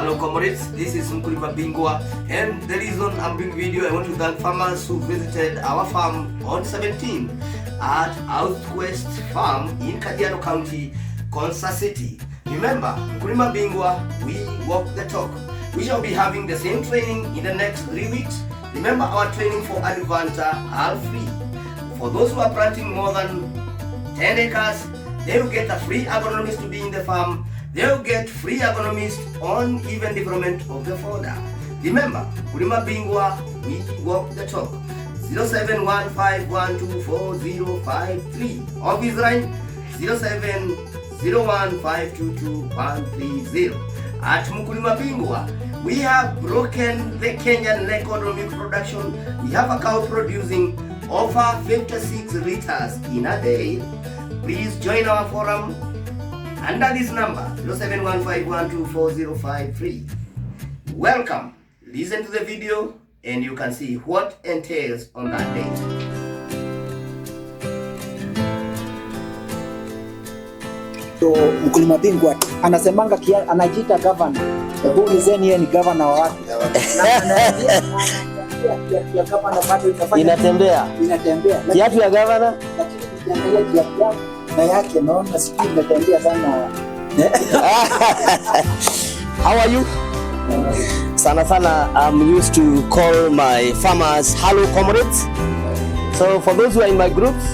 Hello comrades, this is Mkulima Bingwa, and the reason I'm doing video, I want to thank farmers who visited our farm on 17 at Southwest Farm in Kajiado County, Kansas City. Remember, Mkulima Bingwa, we walk the talk. We shall be having the same training in the next 3 weeks. Remember, our training for Advanta are free. For those who are planting more than 10 acres, they will get a free agronomist to be in the farm. They will get free agronomist on even development of the fodder. Remember, Mkulima Bingwa, we walk the talk. 0715124053. Office line 0701522130. At Mkulima Bingwa, we have broken the Kenyan record of milk production. We have a cow producing over 56 liters in a day. Please join our forum under this number 0715124053. Welcome. Listen to the video and you can see what entails on that day. So Mkulima Bingwa anasemanga anajiita governor. Hebu ulizeni yeye ni governor wa wapi? Inatembea. Kiatu ya governor? Na yake naona siki inatembea sana. How are you? Sana, I'm used to call my farmers hello comrades. So for those who are in my groups,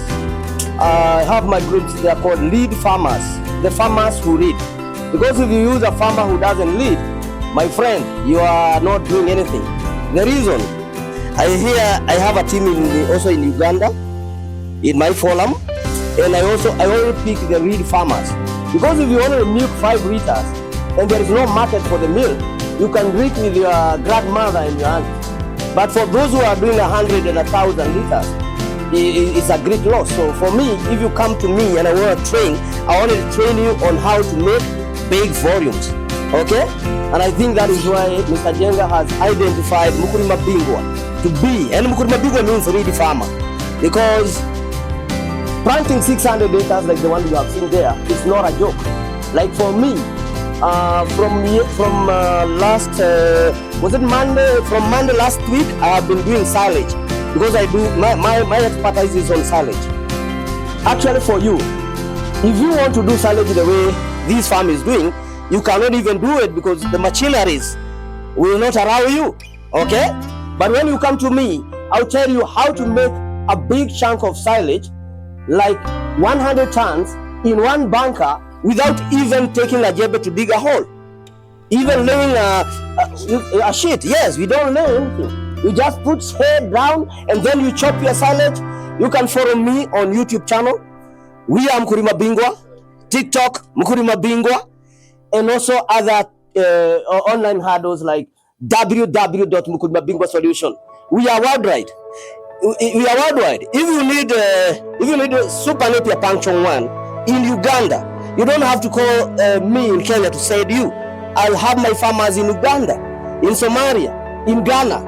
I have my groups, they are called lead farmers, the farmers who lead. Because if you use a farmer who doesn't lead, my friend, you are not doing anything. The reason, I have a team also in Uganda, in my forum, and I only pick the lead farmers. Because if you only milk 5 liters, and there is no market for the milk, you can drink with your grandmother and your aunt. But for those who are doing 100 and 1,000 liters, it's a great loss. So for me, if you come to me and I want to train, I want to train you on how to make big volumes. Okay? And I think that is why Mr. Jenga has identified Mkulima Bingwa to be, and Mkulima Bingwa means lead farmer. Because planting 600 acres like the one you have seen there is not a joke. Like for me, from last Monday last week, I have been doing silage because I do my expertise is on silage. Actually, for you, if you want to do silage the way this farm is doing, you cannot even do it because the machineries will not allow you. Okay, but when you come to me, I'll tell you how to make a big chunk of silage, like 100 tons in one bunker, without even taking a jembe to dig a hole. Even laying a sheet. Yes, we don't lay anything. You just put head down and then you chop your silage. You can follow me on YouTube channel. We are Mkulima Bingwa. TikTok, Mkulima Bingwa. And also other online handles like www.mkulimabingwa.solution. We are worldwide. If you need Super Napier Puncture 1 in Uganda, you don't have to call me in Kenya to say it you. I'll have my farmers in Uganda, in Somalia, in Ghana.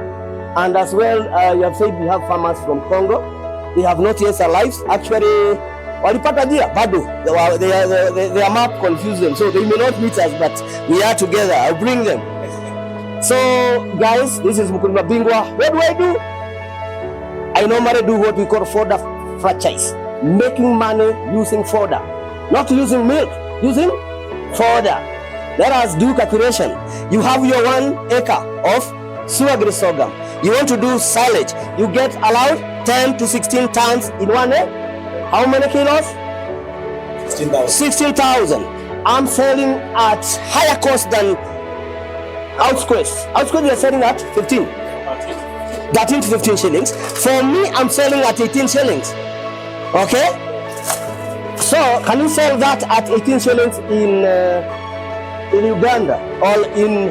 And as well, you have said we have farmers from Congo. They have not yet arrived. Actually, walipata dia bado. Their map confused them. So they may not meet us, but we are together. I'll bring them. So guys, this is Mkulima Bingwa. What do? I normally do what we call fodder franchise. Making money using fodder. Not using milk, using fodder. Let us do calculation. You have your 1 acre of sugar sorghum. You want to do silage. You get allowed 10 to 16 tons in 1 acre. How many kilos? 16,000. I'm selling at higher cost than Outquest. Outquest they are selling at 13 to 15 shillings. For me, I'm selling at 18 shillings. Okay? So, can you sell that at 18 shillings in Uganda or in?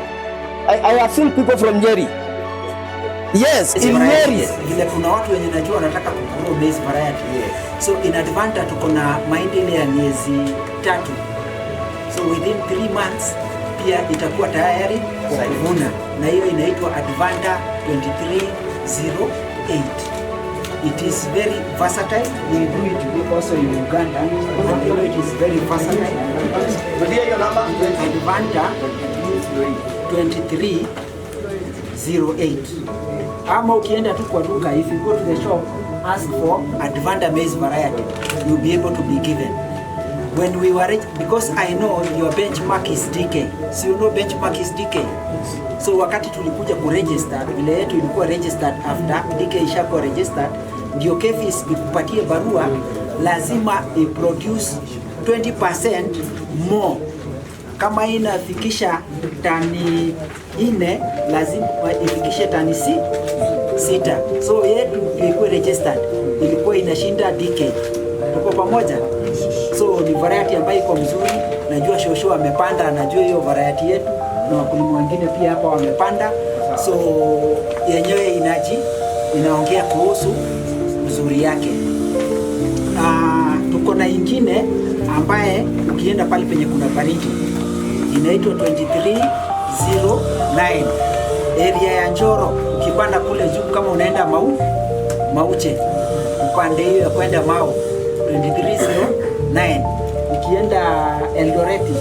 I have seen people from Nyeri. Yes, in Nyeri. Ile kuna watu wenye najua wanataka kugrow maize variety. So in Advanta tuko na mahindi ile ya miezi 3. So within 3 months pia itakuwa tayari kwa kuvuna, na hiyo inaitwa Advanta 2308. It is very versatile. We do it also in Uganda. And it is very versatile. But here your number Advanta 2308. Ama ukienda tu kwa duka, if you go to the shop, ask for Advanta maize variety, you'll be able to be given. When we were, because I know your benchmark is DK, so you know benchmark is DK. So wakati tulikuja kuregister, ile yetu ilikuwa registered after DK ishakuwa registered, ndio KEPHIS ikupatie barua, lazima iproduce 20% more. Kama inafikisha tani 4, lazima ifikishe tani 6. So yetu ilikuwa registered, ilikuwa inashinda DK. Tuko pamoja? So ni variety ambayo iko mzuri. Najua Shosho amepanda, najua hiyo variety yetu, na wakulima wengine pia hapa wamepanda. So yenyewe inaongea kuhusu uzuri yake. Tuko na ingine ambaye ukienda pale penye kuna baridi inaitwa 2309 area ya Njoro. Ukipanda kule juu kama unaenda Mauche, upande hiyo ya kwenda Mau 2309. Ukienda Eldoreti,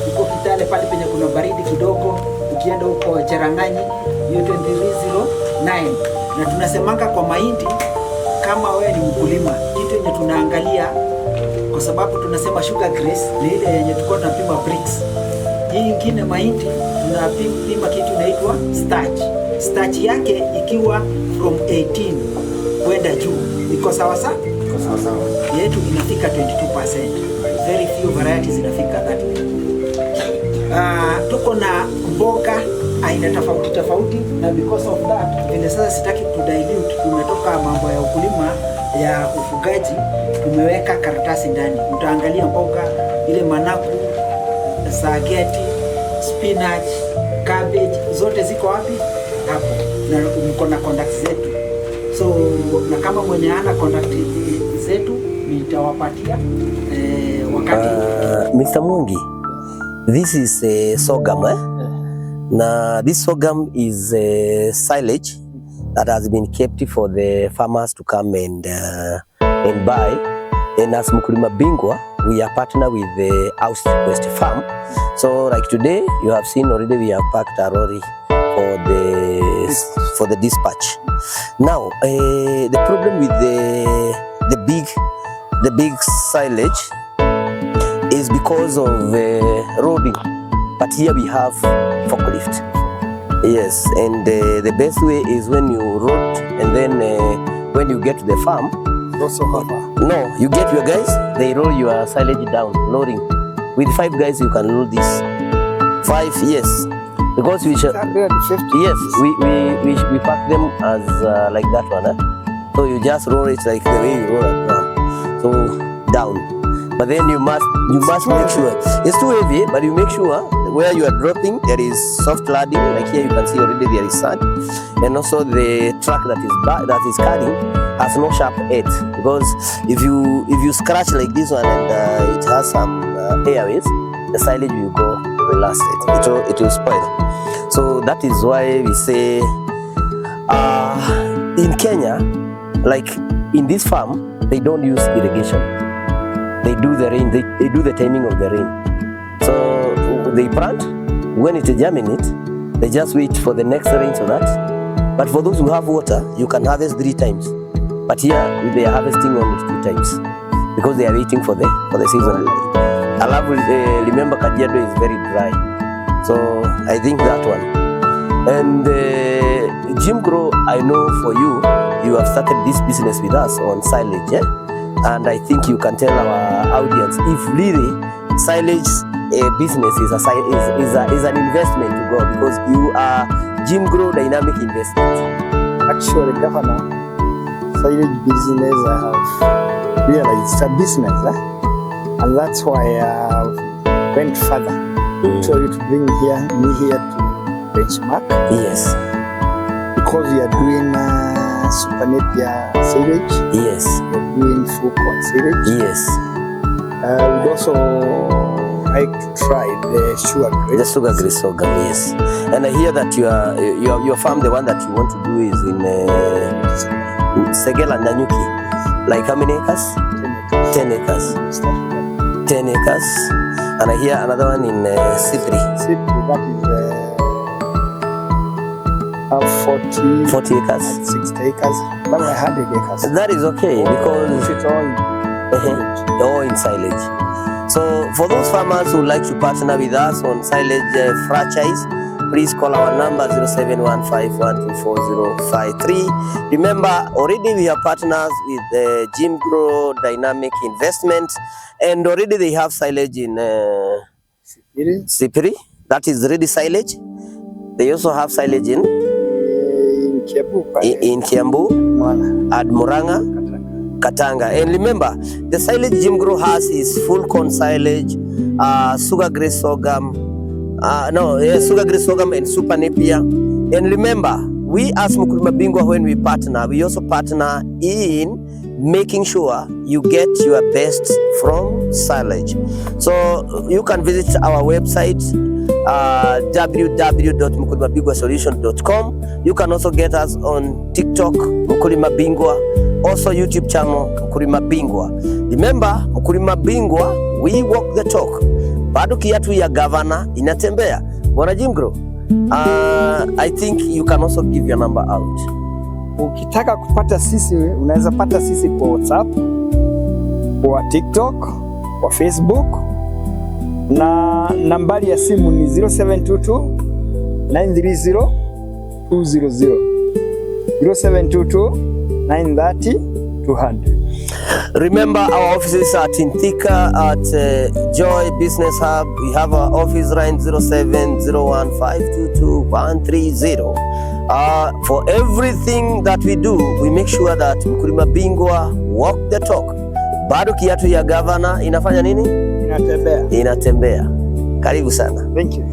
uko Kitale pale penye kuna baridi kidogo, ukienda huko Cherang'anyi hiyo 2309. Na tunasemanga kwa mahindi, kama wewe ni mkulima, kitu yenye tunaangalia, kwa sababu tunasema sugar grace ni ile yenye tulikuwa tunapima bricks. Hii ingine mahindi tunapima kitu inaitwa starch. Starch yake ikiwa from 18 kwenda juu, iko sawa sawa? Iko sawa sawa. Yetu inafika 22%. Very few varieties inafika that way. Tuko na mboga aina tofauti, na because of that, vile sasa sitaki kudilute, tumetoka mambo ya ukulima ya ufugaji, tumeweka karatasi ndani. Utaangalia mboga ile managu, sageti, spinach, cabbage, zote ziko wapi? Hapo. Na mko na contacts zetu. So na kama mwenye ana contact zetu nitawapatia wakati. Mr. Mungi, this is a sorghum, eh? Now this sorghum is a silage that has been kept for the farmers to come and buy. And as Mkulima Bingwa, we are partner with the Southwest Farm. So like today, you have seen already we have packed a lorry for the dispatch. Now the problem with the big silage is because of roading. But here we have forklift. Yes, and the best way is when you road, and then when you get to the farm, also have no, you get your guys, they roll your silage down, loading. With 5 guys, you can load this. 5, yes, because we shall. Yes, we pack them as like that one. So you just roll it like the way you roll it down. So down. But then you must make sure it's too heavy, but you make sure where you are dropping there is soft cladding. Like here you can see already there is sand, and also the track that is carrying has no sharp edge, because if you scratch like this one and it has some airways, the silage will go last. It will spoil. So that is why we say in Kenya, like in this farm, they don't use irrigation. They do the rain. They do the timing of the rain. So they plant. When it germinates, they just wait for the next rain so that. But for those who have water, you can harvest 3 times. But here they are harvesting only 2 times because they are waiting for the season. I love remember Kajiado is very dry, so I think that one. And Jim Crow, I know for you have started this business with us on silage, yeah? And I think you can tell our audience if really silage business is an investment to go, because you are Jim Crow Dynamic Investment. Actually, Governor, silage business I have realized it's a business, and that's why I went further to bring me here to benchmark. Yes, because we are doing super napier silage. Yes, we are doing full corn silage. Yes, we'd also like to try the sugar grace. The sugar grace sorghum, yes. And I hear that your farm, the one that you want to do is in Segel and Nanyuki. Like how many acres? 10 acres. 10 acres. And I hear another one in Sipri. Sipri, that is have 40 acres. 60 acres, but 100 acres. That is okay because It's all in silage. So for those farmers who like to partner with us on silage franchise, please call our number 0715124053. Remember, already we are partners with Jim Grow Dynamic Investment, and already they have silage in Sipiri. That is ready silage. They also have silage in Kiambu, at Muranga, Katanga. And remember, the silage Jim Grow has is full corn silage, sugar grace sorghum, sugar grace sorghum and super napier. And remember, we as Mkulima Bingwa, when we partner, we also partner in making sure you get your best from silage. So you can visit our website, www.mkulimabingwasolution.com. You can also get us on TikTok, Mkulima Bingwa, also YouTube channel, Mkulima Bingwa. Remember, Mkulima Bingwa, we walk the talk. Bado kiatu ya governor inatembea. Bwana Jim Grow, I think you can also give your number out. Ukitaka kupata sisi, unaweza pata sisi kwa WhatsApp, kwa TikTok, kwa Facebook, na nambari ya simu ni 0722 930 200, 0722 930 200. Remember, our offices are in Thika at Joy Business Hub. We have our office line 0701522130. For everything that we do, we make sure that Mkulima Bingwa walk the talk. Bado kiatu ya governor inafanya nini? Inatembea. Inatembea. Karibu sana. Thank you.